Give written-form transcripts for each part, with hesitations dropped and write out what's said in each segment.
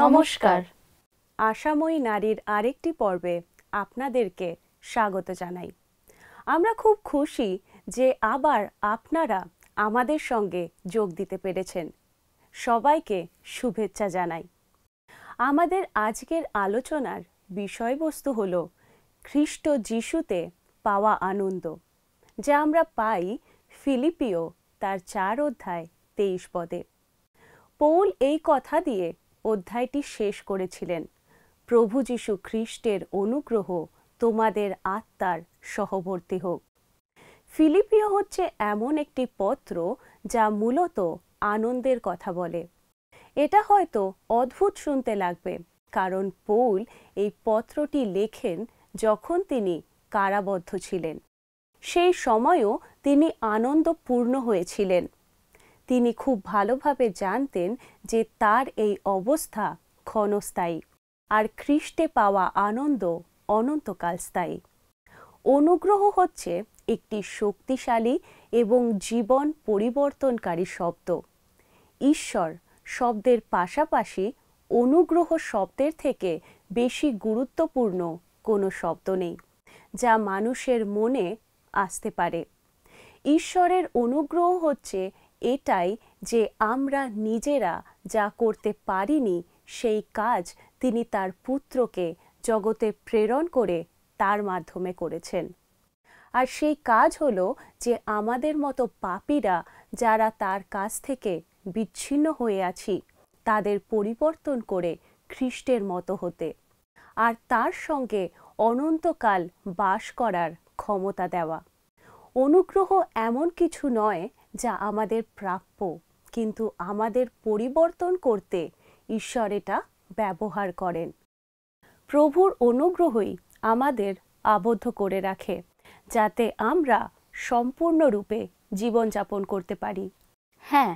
নমস্কার। আশাময়ী নারীর আরেকটি পর্বে আপনাদেরকে স্বাগত জানাই। আমরা খুব খুশি যে আবার আপনারা আমাদের সঙ্গে যোগ দিতে পেরেছেন। সবাইকে শুভেচ্ছা জানাই। আমাদের আজকের আলোচনার বিষয়বস্তু হলো খ্রিস্ট যিশুতে পাওয়া আনন্দ, যা আমরা পাই ফিলিপিও তার 4 অধ্যায় 23 পদে। পৌল এই কথা দিয়ে অধ্যায়টি শেষ করেছিলেন, প্রভু যীশু খ্রিস্টের অনুগ্রহ তোমাদের আত্মার সহবর্তী হোক। ফিলিপিও হচ্ছে এমন একটি পত্র যা মূলত আনন্দের কথা বলে। এটা হয়তো অদ্ভুত শুনতে লাগবে, কারণ পৌল এই পত্রটি লেখেন যখন তিনি কারাবদ্ধ ছিলেন। সেই সময়ও তিনি আনন্দপূর্ণ হয়েছিলেন। তিনি খুব ভালোভাবে জানতেন যে তার এই অবস্থা ক্ষণস্থায়ী, আর খ্রিস্টে পাওয়া আনন্দ অনন্তকাল স্থায়ী। অনুগ্রহ হচ্ছে একটি শক্তিশালী এবং জীবন পরিবর্তনকারী শব্দ। ঈশ্বর শব্দের পাশাপাশি অনুগ্রহ শব্দের থেকে বেশি গুরুত্বপূর্ণ কোনো শব্দ নেই, যা মানুষের মনে আসতে পারে। ঈশ্বরের অনুগ্রহ হচ্ছে এটাই যে আমরা নিজেরা যা করতে পারিনি সেই কাজ তিনি তার পুত্রকে জগতে প্রেরণ করে তার মাধ্যমে করেছেন। আর সেই কাজ হলো যে আমাদের মতো পাপীরা যারা তার কাছ থেকে বিচ্ছিন্ন হয়ে আছি, তাদের পরিবর্তন করে খ্রিস্টের মতো হতে, আর তার সঙ্গে অনন্তকাল বাস করার ক্ষমতা দেওয়া। অনুগ্রহ এমন কিছু নয় যা আমাদের প্রাপ্য, কিন্তু আমাদের পরিবর্তন করতে ঈশ্বর এটা ব্যবহার করেন। প্রভুর অনুগ্রহই আমাদের আবদ্ধ করে রাখে, যাতে আমরা সম্পূর্ণরূপে জীবনযাপন করতে পারি। হ্যাঁ,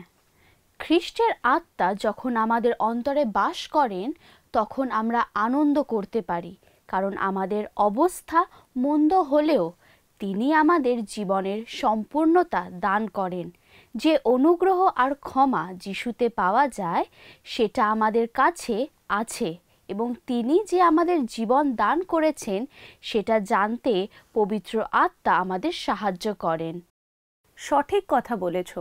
খ্রিস্টের আত্মা যখন আমাদের অন্তরে বাস করেন তখন আমরা আনন্দ করতে পারি, কারণ আমাদের অবস্থা মন্দ হলেও তিনি আমাদের জীবনের সম্পূর্ণতা দান করেন। যে অনুগ্রহ আর ক্ষমা যিশুতে পাওয়া যায় সেটা আমাদের কাছে আছে, এবং তিনি যে আমাদের জীবন দান করেছেন সেটা জানতে পবিত্র আত্মা আমাদের সাহায্য করেন। সঠিক কথা বলেছ।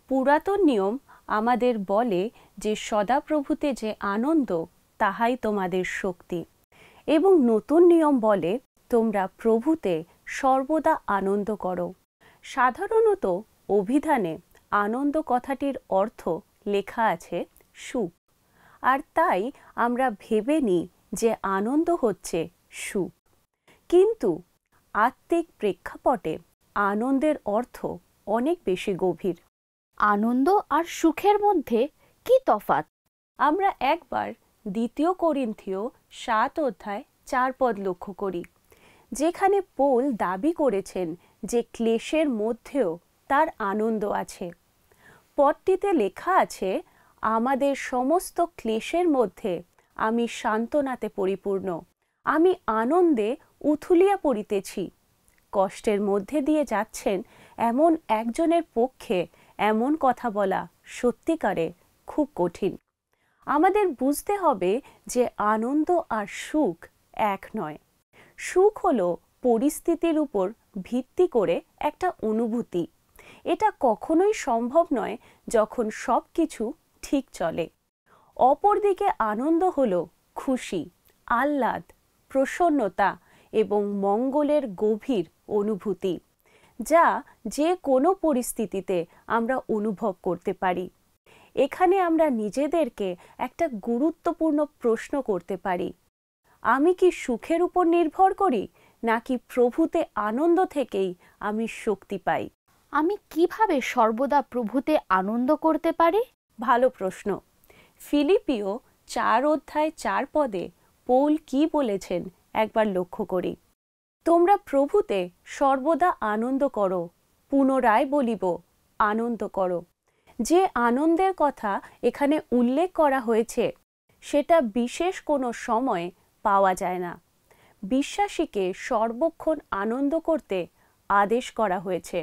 পুরাতন নিয়ম আমাদের বলে যে সদাপ্রভুতে যে আনন্দ তাহাই তোমাদের শক্তি, এবং নতুন নিয়ম বলে তোমরা প্রভুতে সর্বদা আনন্দ করো। সাধারণত অভিধানে আনন্দ কথাটির অর্থ লেখা আছে সুখ, আর তাই আমরা ভেবে নিই যে আনন্দ হচ্ছে সুখ। কিন্তু আত্মিক প্রেক্ষাপটে আনন্দের অর্থ অনেক বেশি গভীর। আনন্দ আর সুখের মধ্যে কি তফাৎ? আমরা একবার 2 করিন্থীয় 7 অধ্যায় 4 পদ লক্ষ্য করি, যেখানে পৌল দাবি করেছেন যে ক্লেশের মধ্যেও তার আনন্দ আছে। পদটিতে লেখা আছে, আমাদের সমস্ত ক্লেশের মধ্যে আমি সান্ত্বনাতে পরিপূর্ণ, আমি আনন্দে উথুলিয়া পড়িতেছি। কষ্টের মধ্যে দিয়ে যাচ্ছেন এমন একজনের পক্ষে এমন কথা বলা সত্যিকারে খুব কঠিন। আমাদের বুঝতে হবে যে আনন্দ আর সুখ এক নয়। সুখ হলো পরিস্থিতির উপর ভিত্তি করে একটা অনুভূতি। এটা কখনোই সম্ভব নয় যখন সব কিছু ঠিক চলে। অপরদিকে আনন্দ হলো খুশি, আহ্লাদ, প্রসন্নতা এবং মঙ্গলের গভীর অনুভূতি, যা যে কোনো পরিস্থিতিতে আমরা অনুভব করতে পারি। এখানে আমরা নিজেদেরকে একটা গুরুত্বপূর্ণ প্রশ্ন করতে পারি, আমি কি সুখের উপর নির্ভর করি, নাকি প্রভুতে আনন্দ থেকেই আমি শক্তি পাই? আমি কিভাবে সর্বদা প্রভুতে আনন্দ করতে পারি? ভালো প্রশ্ন। ফিলিপিও 4 অধ্যায় 4 পদে পৌল কি বলেছেন একবার লক্ষ্য করি। তোমরা প্রভুতে সর্বদা আনন্দ করো, পুনরায় বলিব আনন্দ করো। যে আনন্দের কথা এখানে উল্লেখ করা হয়েছে সেটা বিশেষ কোনো সময়ে পাওয়া যায় না। বিশ্বাসীকে সর্বক্ষণ আনন্দ করতে আদেশ করা হয়েছে,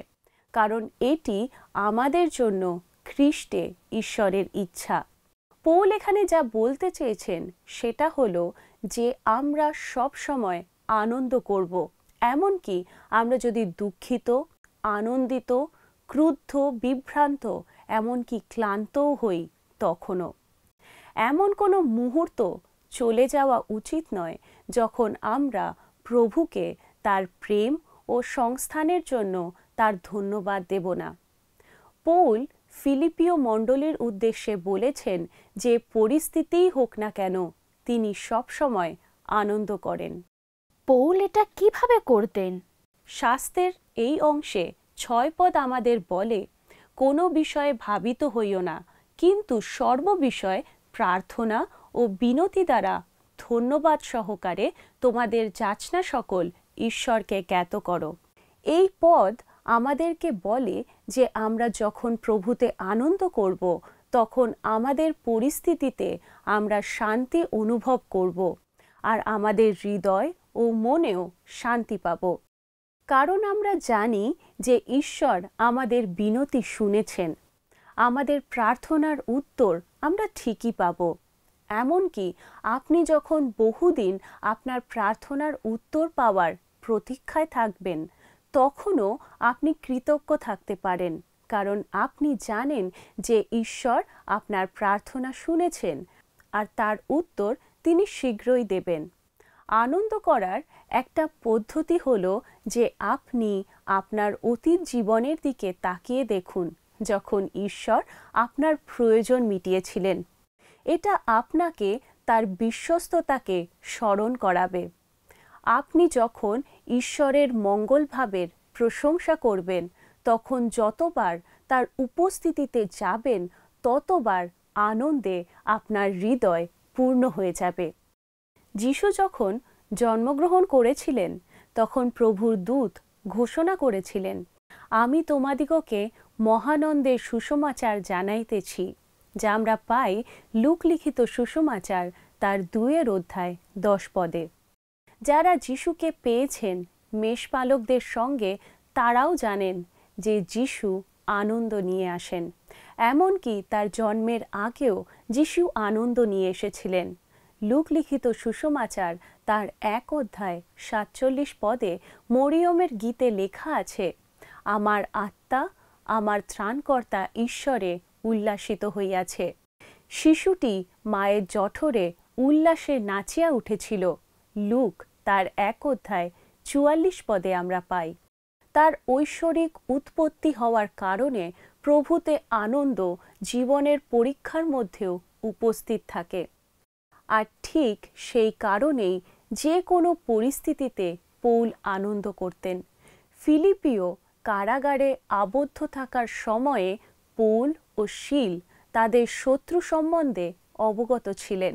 কারণ এটি আমাদের জন্য খ্রিস্টে ঈশ্বরের ইচ্ছা। পৌল এখানে যা বলতে চেয়েছেন সেটা হলো যে আমরা সব সময় আনন্দ করব, এমনকি আমরা যদি দুঃখিত, আনন্দিত, ক্রুদ্ধ, বিভ্রান্ত, এমনকি ক্লান্তও হই তখনও। এমন কোনো মুহূর্ত চলে যাওয়া উচিত নয় যখন আমরা প্রভুকে তার প্রেম ও সংস্থানের জন্য তার ধন্যবাদ দেব না। পৌল ফিলিপিয় মণ্ডলীর উদ্দেশ্যে বলেছেন যে পরিস্থিতিই হোক না কেন তিনি সবসময় আনন্দ করেন। পৌল এটা কিভাবে করতেন? শাস্ত্রের এই অংশে 6 পদ আমাদের বলে, কোনো বিষয়ে ভাবিত হইও না, কিন্তু সর্ববিষয়ে প্রার্থনা ও বিনতি দ্বারা ধন্যবাদ সহকারে তোমাদের যাচনা সকল ঈশ্বরকে জ্ঞাত করো। এই পদ আমাদেরকে বলে যে আমরা যখন প্রভুতে আনন্দ করব তখন আমাদের পরিস্থিতিতে আমরা শান্তি অনুভব করব আর আমাদের হৃদয় ও মনেও শান্তি পাব। কারণ আমরা জানি যে ঈশ্বর আমাদের বিনতি শুনেছেন, আমাদের প্রার্থনার উত্তর আমরা ঠিকই পাব। এমনকি আপনি যখন বহুদিন আপনার প্রার্থনার উত্তর পাওয়ার প্রতীক্ষায় থাকবেন তখনও আপনি কৃতজ্ঞ থাকতে পারেন, কারণ আপনি জানেন যে ঈশ্বর আপনার প্রার্থনা শুনেছেন আর তার উত্তর তিনি শীঘ্রই দেবেন। আনন্দ করার একটা পদ্ধতি হলো যে আপনি আপনার অতীত জীবনের দিকে তাকিয়ে দেখুন যখন ঈশ্বর আপনার প্রয়োজন মিটিয়েছিলেন। এটা আপনাকে তার বিশ্বস্ততাকে স্মরণ করাবে। আপনি যখন ঈশ্বরের মঙ্গলভাবের প্রশংসা করবেন তখন যতবার তার উপস্থিতিতে যাবেন ততবার আনন্দে আপনার হৃদয় পূর্ণ হয়ে যাবে। যিশু যখন জন্মগ্রহণ করেছিলেন তখন প্রভুর দূত ঘোষণা করেছিলেন, আমি তোমাদিগকে মহানন্দের সুসমাচার জানাইতেছি, যা আমরা পাই লূক লিখিত সুসমাচার তার 2 অধ্যায় 10 পদে। যারা যিশুকে পেয়েছেন মেষপালকদের সঙ্গে তারাও জানেন যে যিশু আনন্দ নিয়ে আসেন। এমনকি তার জন্মের আগেও যিশু আনন্দ নিয়ে এসেছিলেন। লূক লিখিত সুসমাচার তার 1 অধ্যায় 47 পদে মরিয়মের গীতে লেখা আছে, আমার আত্মা আমার ত্রাণকর্তা ঈশ্বরে উল্লাসিত হইয়াছে। শিশুটি মায়ের জঠরে উল্লাসে নাচিয়া উঠেছিল। লূক তার 1 অধ্যায় 44 পদে আমরা পাই। তার ঐশ্বরিক উৎপত্তি হওয়ার কারণে প্রভুতে আনন্দ জীবনের পরীক্ষার মধ্যেও উপস্থিত থাকে। আর ঠিক সেই কারণেই যে কোনো পরিস্থিতিতে পৌল আনন্দ করতেন। ফিলিপিও কারাগারে আবদ্ধ থাকার সময়ে পৌল ও শীল তাদের শত্রু সম্বন্ধে অবগত ছিলেন।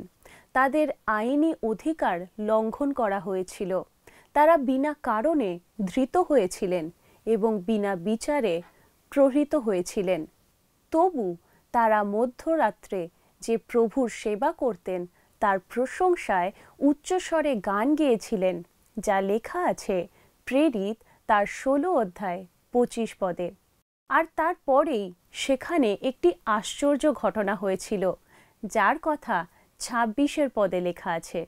তাদের আইনি অধিকার লঙ্ঘন করা হয়েছিল। তারা বিনা কারণে ধৃত হয়েছিলেন এবং বিনা বিচারে প্রহৃত হয়েছিলেন। তবু তারা মধ্যরাত্রে যে প্রভুর সেবা করতেন তার প্রশংসায় উচ্চস্বরে গান গেয়েছিলেন, যা লেখা আছে প্রেরিত তার 16 অধ্যায় 25 পদে। আর তারপরেই সেখানে একটি আশ্চর্য ঘটনা হয়েছিল, যার কথা 26 পদে লেখা আছে।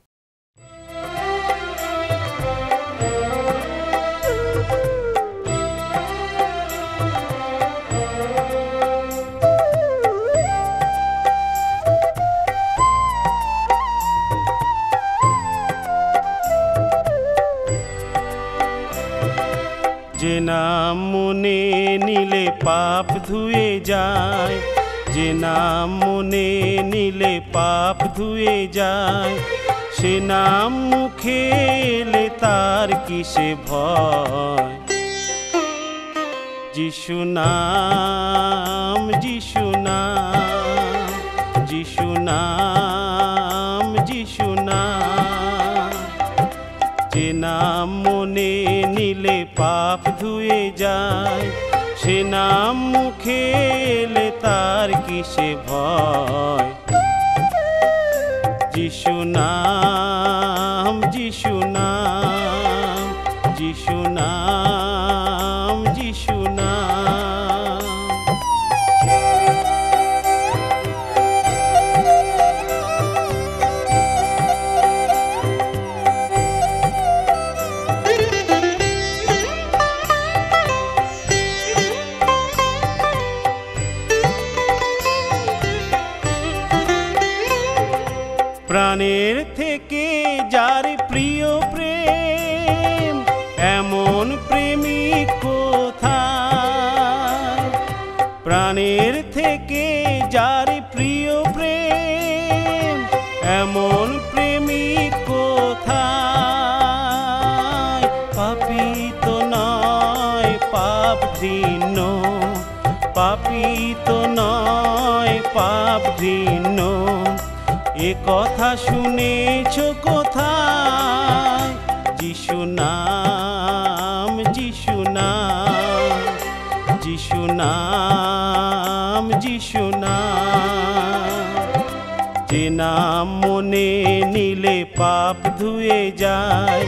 যে নাম মনে নিলে পাপ ধুয়ে যায়, যে নাম মনে নিলে পাপ ধুয়ে যায়, সে নাম মুখে এলে তার কিসে ভয়। যিশু নাম, যিশু নাম, যিশু নাম, যিশু নাম, যে নাম মনে নিলে পাপ ধুয়ে যায়, সে নাম মুখে এলে তার কিসে ভয়। যিশু নাম, যিশু নাম, যিশু নাম, যিশু নাম। ঘৃণ্য, পাপী তো নয় পাপ ঘৃণ্য। এ কথা শুনেছ কোথায়? যিশু নাম, যিশু নাম, যিশু নাম, যিশু নাম। যে নাম মনে নিলে পাপ ধুয়ে যায়,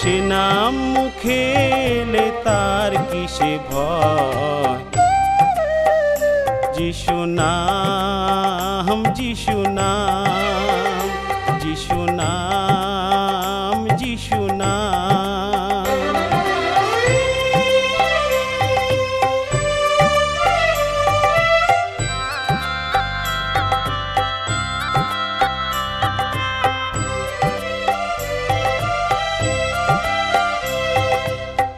সে নাম মুখে এলে তার কিসে ভয়? যিশু নাম, যিশু নাম, যিশু নাম, যিশু নাম।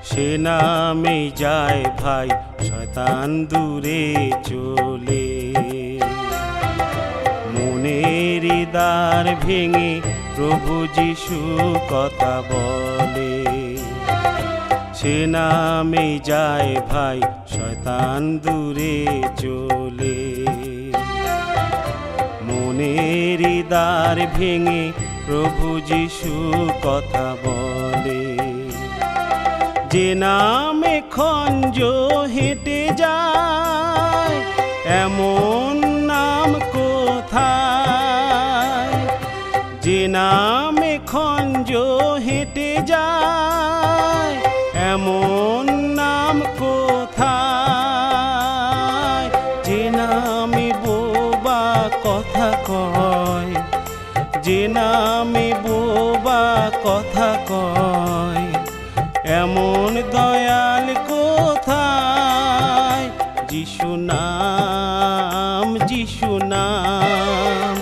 সে নামে যায় ভাই শয়তান দূরে চলে, মনের দ্বার ভেঙে প্রভু যিশু কথা বলে। সে নামে যায় ভাই শয়তান দূরে চলে, মনের দ্বার ভেঙে প্রভু যিশু কথা বলে। যে নামে খঞ্জ হেঁটে যায়, এমন নাম কোথায়? যে নামে খঞ্জ হেঁটে যায়, এমন নাম কোথায়? যে নামে বোবা কথা কয়, যে নামে বোবা কথা কয়, এমন দয়াল কোথায়? যিশু নাম, যিশু নাম,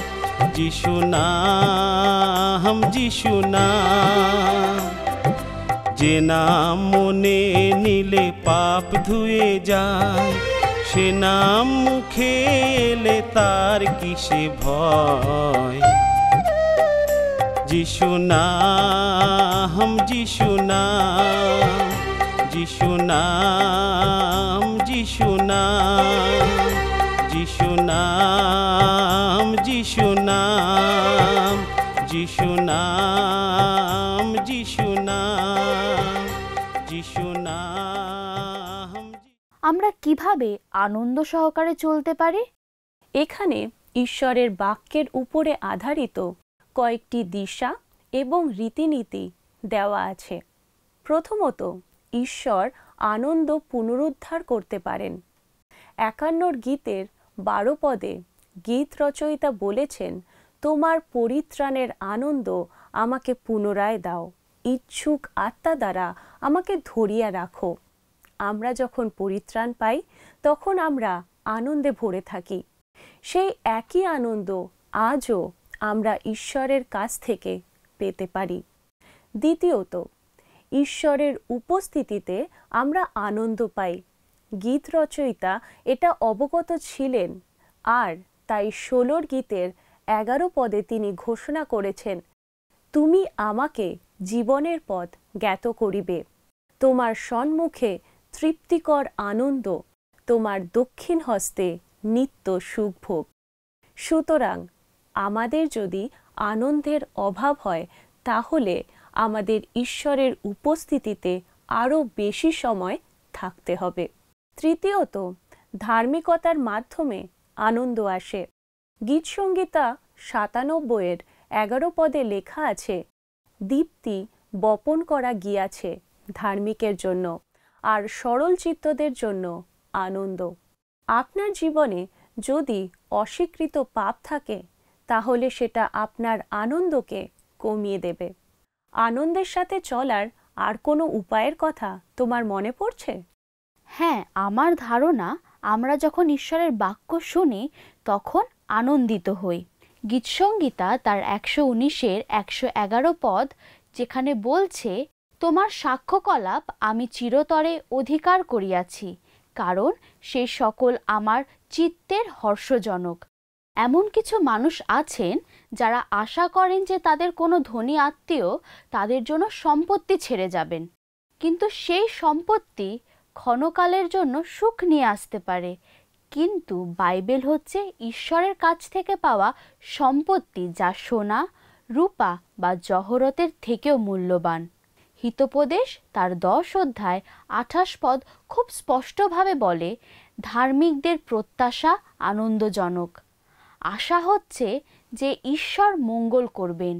যিশু নাম, যিশু নাম। যে নাম মনে নিলে পাপ ধুয়ে যায়, সে নাম মুখে এলে তার কিসে ভয়? যিশু নাম, যিশু নাম, যিশু নাম, যিশু নাম, যিশু নাম, যিশু নাম, যিশু নাম, যিশু নাম, যিশু নাম। আমরা কিভাবে আনন্দ সহকারে চলতে পারি? এখানে ঈশ্বরের বাক্যের উপরে আধারিত কয়েকটি দিশা এবং রীতিনীতি দেওয়া আছে। প্রথমত, ঈশ্বর আনন্দ পুনরুদ্ধার করতে পারেন। 51 গীতের 12 পদে গীত রচয়িতা বলেছেন, তোমার পরিত্রাণের আনন্দ আমাকে পুনরায় দাও, ইচ্ছুক আত্মা দ্বারা আমাকে ধরিয়া রাখো। আমরা যখন পরিত্রাণ পাই তখন আমরা আনন্দে ভরে থাকি। সেই একই আনন্দ আজও আমরা ঈশ্বরের কাছ থেকে পেতে পারি। দ্বিতীয়ত, ঈশ্বরের উপস্থিতিতে আমরা আনন্দ পাই। গীত রচয়িতা এটা অবগত ছিলেন, আর তাই 16 গীতের 11 পদে তিনি ঘোষণা করেছেন, তুমি আমাকে জীবনের পথ জ্ঞাত করিবে, তোমার সম্মুখে তৃপ্তিকর আনন্দ, তোমার দক্ষিণ হস্তে নিত্য সুখভোগ। সুতরাং আমাদের যদি আনন্দের অভাব হয়, তাহলে আমাদের ঈশ্বরের উপস্থিতিতে আরও বেশি সময় থাকতে হবে। তৃতীয়ত, ধার্মিকতার মাধ্যমে আনন্দ আসে। গীতসংগীতা 97 11 পদে লেখা আছে, দীপ্তি বপন করা গিয়াছে ধার্মিকের জন্য, আর সরল চিত্তদের জন্য আনন্দ। আপনার জীবনে যদি অস্বীকৃত পাপ থাকে, তাহলে সেটা আপনার আনন্দকে কমিয়ে দেবে। আনন্দের সাথে চলার আর কোনো উপায়ের কথা তোমার মনে পড়ছে? হ্যাঁ, আমার ধারণা আমরা যখন ঈশ্বরের বাক্য শুনি তখন আনন্দিত হই। গীতসংগীতা তার 119-এর 111 পদ যেখানে বলছে, তোমার সাক্ষ্যকলাপ আমি চিরতরে অধিকার করিয়াছি, কারণ সেই সকল আমার চিত্তের হর্ষজনক। এমন কিছু মানুষ আছেন যারা আশা করেন যে তাদের কোনো ধনী আত্মীয় তাদের জন্য সম্পত্তি ছেড়ে যাবেন, কিন্তু সেই সম্পত্তি ক্ষণকালের জন্য সুখ নিয়ে আসতে পারে, কিন্তু বাইবেল হচ্ছে ঈশ্বরের কাছ থেকে পাওয়া সম্পত্তি, যা সোনা, রূপা বা জহরতের থেকেও মূল্যবান। হিতোপদেশ তার 10 অধ্যায় 28 পদ খুব স্পষ্টভাবে বলে, ধার্মিকদের প্রত্যাশা আনন্দজনক। আশা হচ্ছে যে ঈশ্বর মঙ্গল করবেন।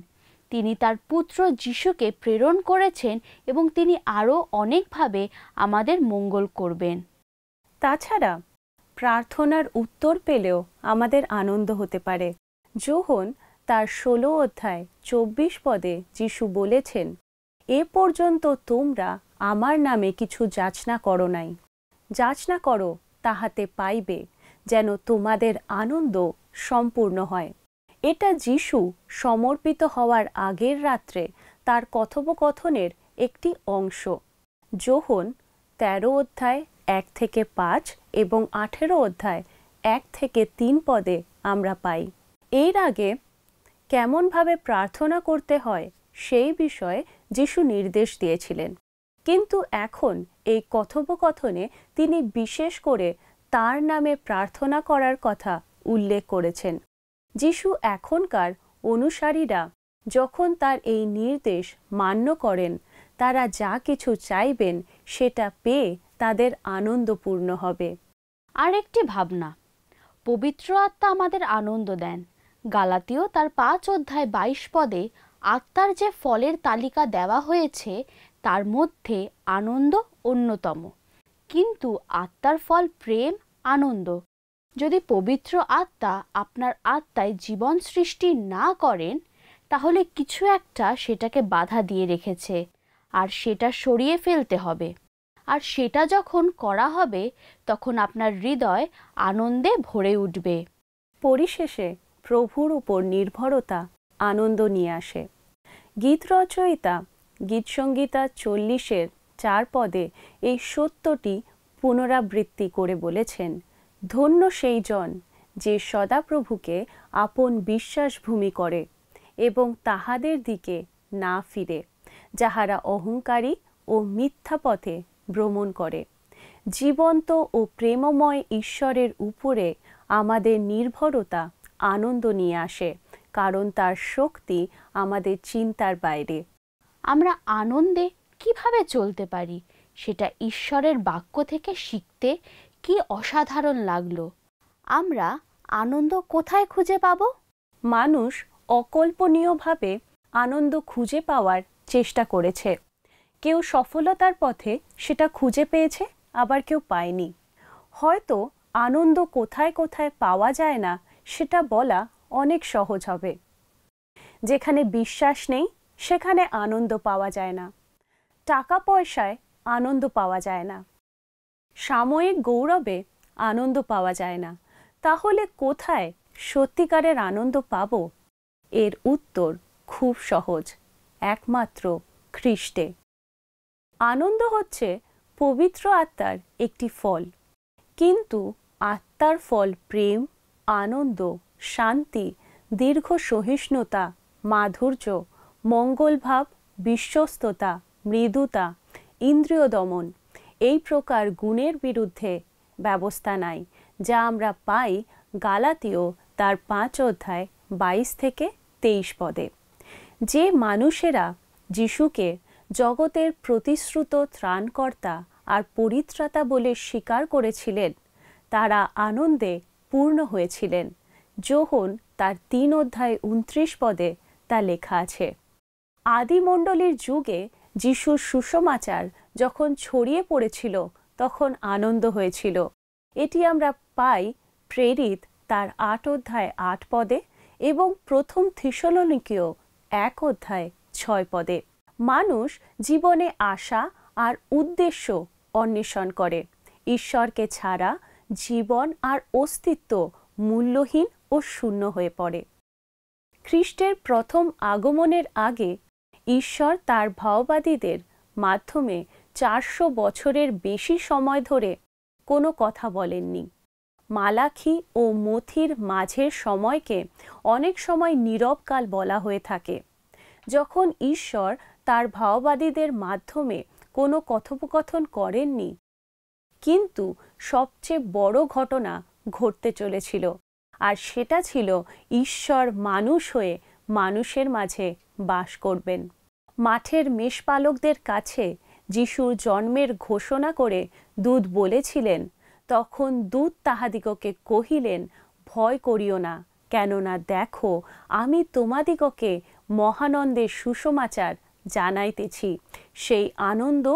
তিনি তার পুত্র যিশুকে প্রেরণ করেছেন এবং তিনি আরও অনেকভাবে আমাদের মঙ্গল করবেন। তাছাড়া প্রার্থনার উত্তর পেলেও আমাদের আনন্দ হতে পারে। যোহন তার 16 অধ্যায় 24 পদে যিশু বলেছেন, এ পর্যন্ত তোমরা আমার নামে কিছু যাচনা করো নাই, যাচনা করো তাহাতে পাইবে, যেন তোমাদের আনন্দ সম্পূর্ণ হয়। এটা যিশু সমর্পিত হওয়ার আগের রাত্রে তার কথোপকথনের একটি অংশ। যোহন 13 অধ্যায় 1 থেকে 5 এবং 18 অধ্যায় 1 থেকে 3 পদে আমরা পাই। এর আগে কেমনভাবে প্রার্থনা করতে হয় সেই বিষয়ে যিশু নির্দেশ দিয়েছিলেন, কিন্তু এখন এই কথোপকথনে তিনি বিশেষ করে তার নামে প্রার্থনা করার কথা উল্লেখ করেছেন। যিশু এখনকার অনুসারীরা যখন তার এই নির্দেশ মান্য করেন, তারা যা কিছু চাইবেন সেটা পেয়ে তাদের আনন্দপূর্ণ হবে। আরেকটি ভাবনা, পবিত্র আত্মা আমাদের আনন্দ দেন। গালাতীয় তার 5 অধ্যায় 22 পদে আত্মার যে ফলের তালিকা দেওয়া হয়েছে তার মধ্যে আনন্দ অন্যতম। কিন্তু আত্মার ফল প্রেম, আনন্দ। যদি পবিত্র আত্মা আপনার আত্মায় জীবন সৃষ্টি না করেন, তাহলে কিছু একটা সেটাকে বাধা দিয়ে রেখেছে, আর সেটা সরিয়ে ফেলতে হবে। আর সেটা যখন করা হবে, তখন আপনার হৃদয় আনন্দে ভরে উঠবে। পরিশেষে প্রভুর উপর নির্ভরতা আনন্দ নিয়ে আসে। গীত রচয়িতা গীতসংগীতা 40-এর 4 পদে এই সত্যটি পুনরাবৃত্তি করে বলেছেন, ধন্য সেই জন যে সদাপ্রভুকে আপন বিশ্বাসভূমি করে এবং তাহাদের দিকে না ফিরে, যাহারা অহংকারী ও মিথ্যা পথে ভ্রমণ করে। জীবন্ত ও প্রেমময় ঈশ্বরের উপরে আমাদের নির্ভরতা আনন্দ নিয়ে আসে, কারণ তার শক্তি আমাদের চিন্তার বাইরে। আমরা আনন্দে কিভাবে চলতে পারি সেটা ঈশ্বরের বাক্য থেকে শিখতে কি অসাধারণ লাগলো। আমরা আনন্দ কোথায় খুঁজে পাব? মানুষ অকল্পনীয়ভাবে আনন্দ খুঁজে পাওয়ার চেষ্টা করেছে। কেউ সফলতার পথে সেটা খুঁজে পেয়েছে, আবার কেউ পায়নি। হয়তো আনন্দ কোথায় কোথায় পাওয়া যায় না সেটা বলা অনেক সহজ হবে। যেখানে বিশ্বাস নেই সেখানে আনন্দ পাওয়া যায় না। টাকা পয়সায় আনন্দ পাওয়া যায় না। সাময়িক গৌরবে আনন্দ পাওয়া যায় না। তাহলে কোথায় সত্যিকারের আনন্দ পাব? এর উত্তর খুব সহজ, একমাত্র খ্রিস্টে। আনন্দ হচ্ছে পবিত্র আত্মার একটি ফল, কিন্তু আত্মার ফল প্রেম, আনন্দ, শান্তি, দীর্ঘ সহিষ্ণুতা, মাধুর্য, মঙ্গলভাব, বিশ্বস্ততা, মৃদুতা, ইন্দ্রিয় দমন, এই প্রকার গুণের বিরুদ্ধে ব্যবস্থা নাই, যা আমরা পাই গালাতীয় তার 5 অধ্যায় 22 থেকে 23 পদে। যে মানুষেরা যিশুকে জগতের প্রতিশ্রুত ত্রাণকর্তা আর পরিত্রাতা বলে স্বীকার করেছিলেন, তারা আনন্দে পূর্ণ হয়েছিলেন। যোহন তার 3 অধ্যায় 29 পদে তা লেখা আছে। আদিমণ্ডলীর যুগে যিশুর সুসমাচার যখন ছড়িয়ে পড়েছিল তখন আনন্দ হয়েছিল। এটি আমরা পাই প্রেরিত তার 8 অধ্যায় 8 পদে এবং প্রথম থিসলনিকীয় 1 অধ্যায় 6 পদে। মানুষ জীবনে আশা আর উদ্দেশ্য অন্বেষণ করে। ঈশ্বরকে ছাড়া জীবন আর অস্তিত্ব মূল্যহীন ও শূন্য হয়ে পড়ে। খ্রিস্টের প্রথম আগমনের আগে ঈশ্বর তার ভাওবাদীদের মাধ্যমে 400 বছরের বেশি সময় ধরে কোনো কথা বলেননি। মালাখি ও মথির মাঝের সময়কে অনেক সময় নীরবকাল বলা হয়ে থাকে। যখন ঈশ্বর তার ভাওবাদীদের মাধ্যমে কোনো কথোপকথন করেননি, কিন্তু সবচেয়ে বড় ঘটনা ঘটতে চলেছিল, আর সেটা ছিল ঈশ্বর মানুষ হয়ে মানুষের মাঝে বাস করবেন। মাঠের মেষপালকদের কাছে যিশুর জন্মের ঘোষণা করে দূত বলেছিলেন, তখন দূত তাহাদিগকে কহিলেন, ভয় করিও না, কেননা দেখো আমি তোমাদিগকে মহানন্দের সুসমাচার জানাইতেছি, সেই আনন্দ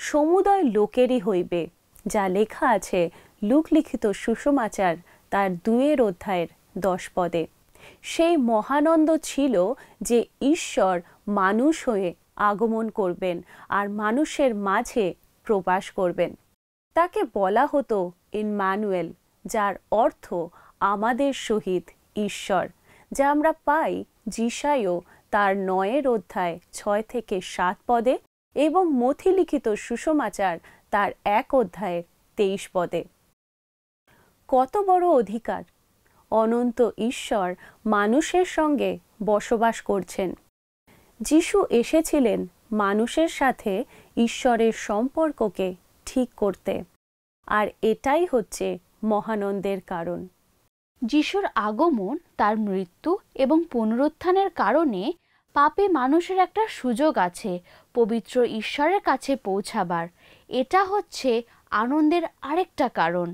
সমুদয় লোকেরই হইবে, যা লেখা আছে লূক লিখিত সুসমাচার তার 2 অধ্যায়ের 10 পদে। সেই মহানন্দ ছিল যে ঈশ্বর মানুষ হয়ে আগমন করবেন আর মানুষের মাঝে প্রবাস করবেন। তাকে বলা হতো ইম্মানুয়েল, যার অর্থ আমাদের সহিত ঈশ্বর, যা আমরা পাই যিশাইও তার 9 অধ্যায় 6 থেকে 7 পদে এবং মথি লিখিত সুসমাচার তার 1 অধ্যায়ের 23 পদে। কত বড় অধিকার! অনন্ত ঈশ্বর মানুষের সঙ্গে বসবাস করছেন। যিশু এসেছিলেন মানুষের সাথে ঈশ্বরের সম্পর্ককে ঠিক করতে, আর এটাই হচ্ছে মহানন্দের কারণ। যিশুর আগমন, তার মৃত্যু এবং পুনরুত্থানের কারণে পাপী মানুষের একটা সুযোগ আছে পবিত্র ঈশ্বরের কাছে পৌঁছাবার। এটা হচ্ছে আনন্দের আরেকটা কারণ।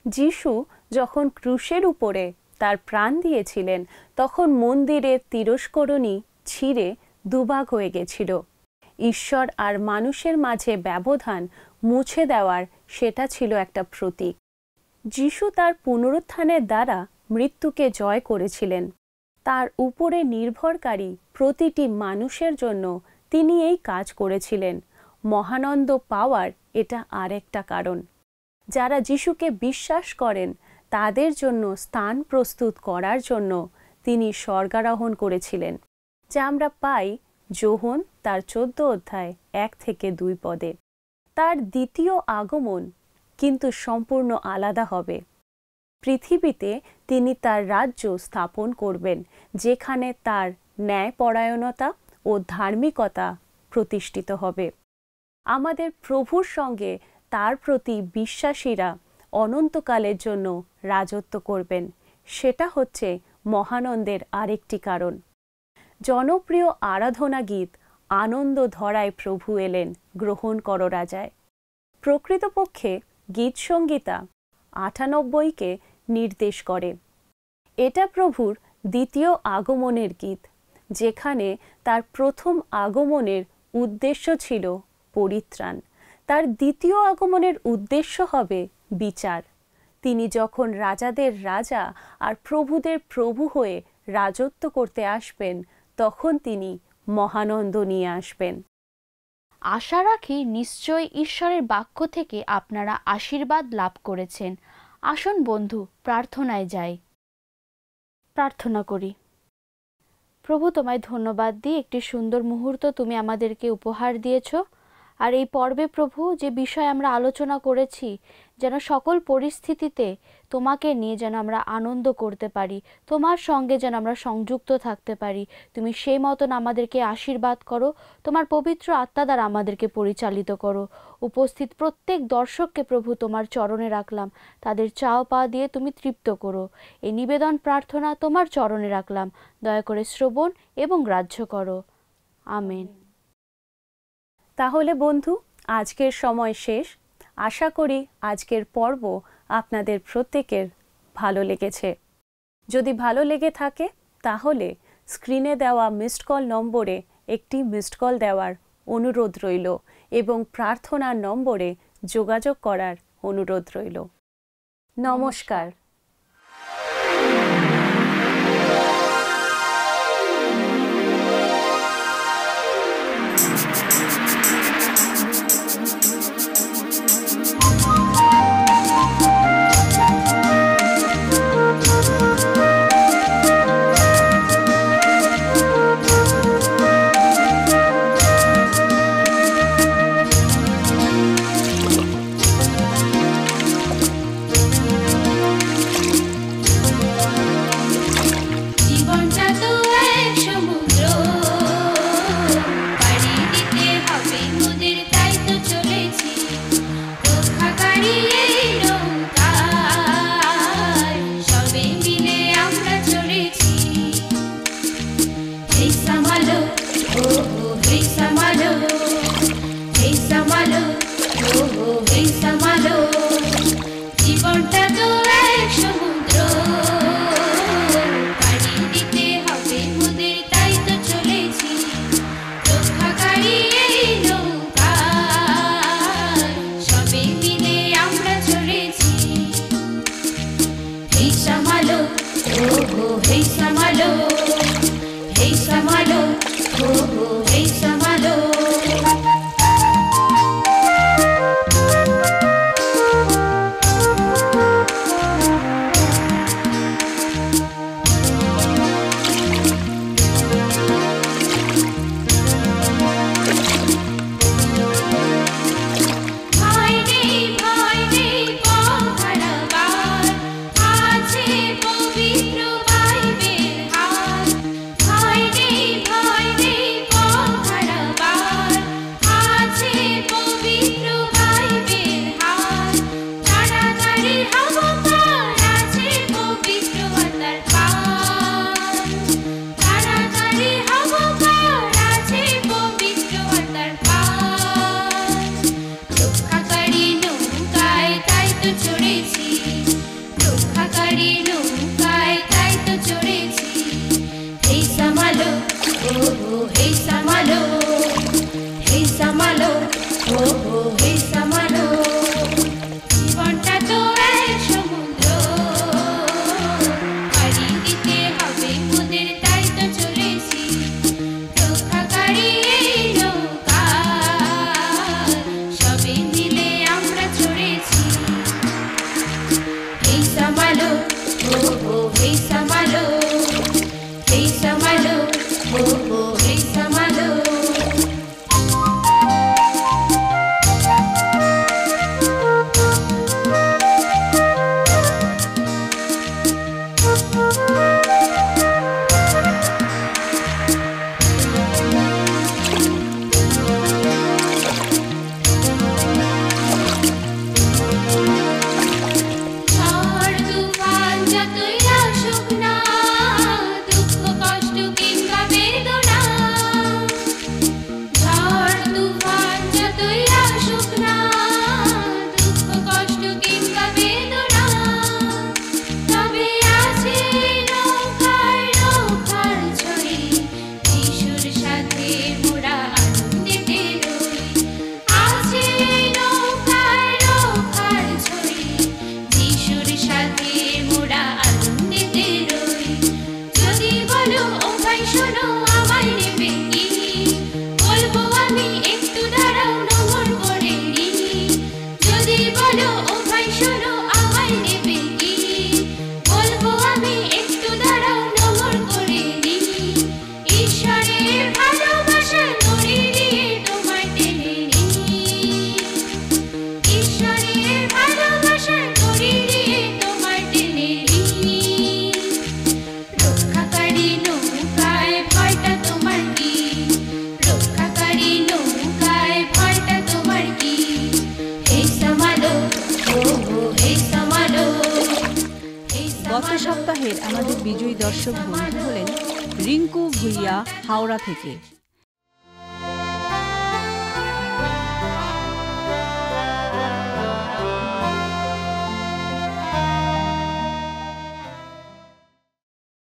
যিশু যখন ক্রুশের উপরে তার প্রাণ দিয়েছিলেন, তখন মন্দিরের তিরস্করণী ছিঁড়ে দুভাগ হয়ে গেছিল। ঈশ্বর আর মানুষের মাঝে ব্যবধান মুছে দেওয়ার সেটা ছিল একটা প্রতীক। যিশু তার পুনরুত্থানের দ্বারা মৃত্যুকে জয় করেছিলেন। তার উপরে নির্ভরকারী প্রতিটি মানুষের জন্য তিনি এই কাজ করেছিলেন। মহানন্দ পাওয়ার এটা আরেকটা কারণ। যারা যিশুকে বিশ্বাস করেন তাদের জন্য স্থান প্রস্তুত করার জন্য তিনি স্বর্গারোহণ করেছিলেন, যা আমরা পাই যোহন তার 14 অধ্যায় 1 থেকে 2 পদে। তার দ্বিতীয় আগমন কিন্তু সম্পূর্ণ আলাদা হবে। পৃথিবীতে তিনি তার রাজ্য স্থাপন করবেন, যেখানে তার ন্যায়পরায়ণতা ও ধার্মিকতা প্রতিষ্ঠিত হবে। আমাদের প্রভুর সঙ্গে তার প্রতি বিশ্বাসীরা অনন্তকালের জন্য রাজত্ব করবেন। সেটা হচ্ছে মহানন্দের আরেকটি কারণ। জনপ্রিয় আরাধনা গীত আনন্দ ধরায় প্রভু এলেন, গ্রহণ করো রাজায়। প্রকৃতপক্ষে গীতসংগীতা 98কে নির্দেশ করে। এটা প্রভুর দ্বিতীয় আগমনের গীত, যেখানে তার প্রথম আগমনের উদ্দেশ্য ছিল পরিত্রাণ। তার দ্বিতীয় আগমনের উদ্দেশ্য হবে বিচার। তিনি যখন রাজাদের রাজা আর প্রভুদের প্রভু হয়ে রাজত্ব করতে আসবেন, তখন তিনি মহানন্দ নিয়ে আসবেন। আশা রাখি নিশ্চয়ই ঈশ্বরের বাক্য থেকে আপনারা আশীর্বাদ লাভ করেছেন। আসুন বন্ধু, প্রার্থনায় যাই। প্রার্থনা করি। প্রভু, তোমায় ধন্যবাদ দিই, একটি সুন্দর মুহূর্ত তুমি আমাদেরকে উপহার দিয়েছ। আর এই পর্বে প্রভু যে বিষয় আমরা আলোচনা করেছি, যেন সকল পরিস্থিতিতে তোমাকে নিয়ে যেন আমরা আনন্দ করতে পারি, তোমার সঙ্গে যেন আমরা সংযুক্ত থাকতে পারি, তুমি সেই মতন আমাদেরকে আশীর্বাদ করো। তোমার পবিত্র আত্মা দ্বারা আমাদেরকে পরিচালিত করো। উপস্থিত প্রত্যেক দর্শককে প্রভু তোমার চরণে রাখলাম, তাদের চাও পাওয়া দিয়ে তুমি তৃপ্ত করো। এই নিবেদন প্রার্থনা তোমার চরণে রাখলাম, দয়া করে শ্রবণ এবং গ্রাহ্য করো। আমেন। তাহলে বন্ধু, আজকের সময় শেষ। আশা করি আজকের পর্ব আপনাদের প্রত্যেকের ভালো লেগেছে। যদি ভালো লেগে থাকে তাহলে স্ক্রিনে দেওয়া মিসড কল নম্বরে একটি মিসড কল দেওয়ার অনুরোধ রইল এবং প্রার্থনার নম্বরে যোগাযোগ করার অনুরোধ রইল। নমস্কার। ও হো হে সামালো জীবনটা তো এক সমুদ্র পাড়ি দিতে হবে মোদের তাই তো চলেছি রক্ষাকারী এই নৌকা সবে মিলে আমরা চড়েছি হে সামালো ও হো হে সামালো ও হো হে সামালো ঝড় তুফান যতই আসুক না দুঃখ কষ্ট কিংবা বেদনা ঝড় তুফান যতই আসুক না দুঃখ কষ্ট কিংবা বেদনা তবে আছে নৌকায় নৌকার ছড়ি যিশুর সাথে মোরা আনন্দেতে রই আছে নৌকায় নৌকার ছড়ি যিশুর সাথে মোরা আনন্দেতে রই যদি বলো ও ভাই শোনো আমায় নেবে কি বলবো আমি একটু দাঁড়াও নহর করে নি যদি বলো ও ভাই শোনো আমায় নেবে কি বলবো আমি একটু দাঁড়াও নহর করে নি ঈশ্বরের ভালোবাসা দড়ি দিয়ে তোমায় টেনে নি ঈশ্বরের ভালোবাসা দড়ি দিয়ে তোমায় টেনে নি রক্ষাকারী নৌকায় ভয়টা তোমার কি রক্ষাকারী নৌকায় ভয়টা তোমার কি হে সামালো ও হো হে সামালো গত সপ্তাহের আমাদের বিজয়ী দর্শক বন্ধু হলেন রিঙ্কু ভুইয়া হাওড়া থেকে।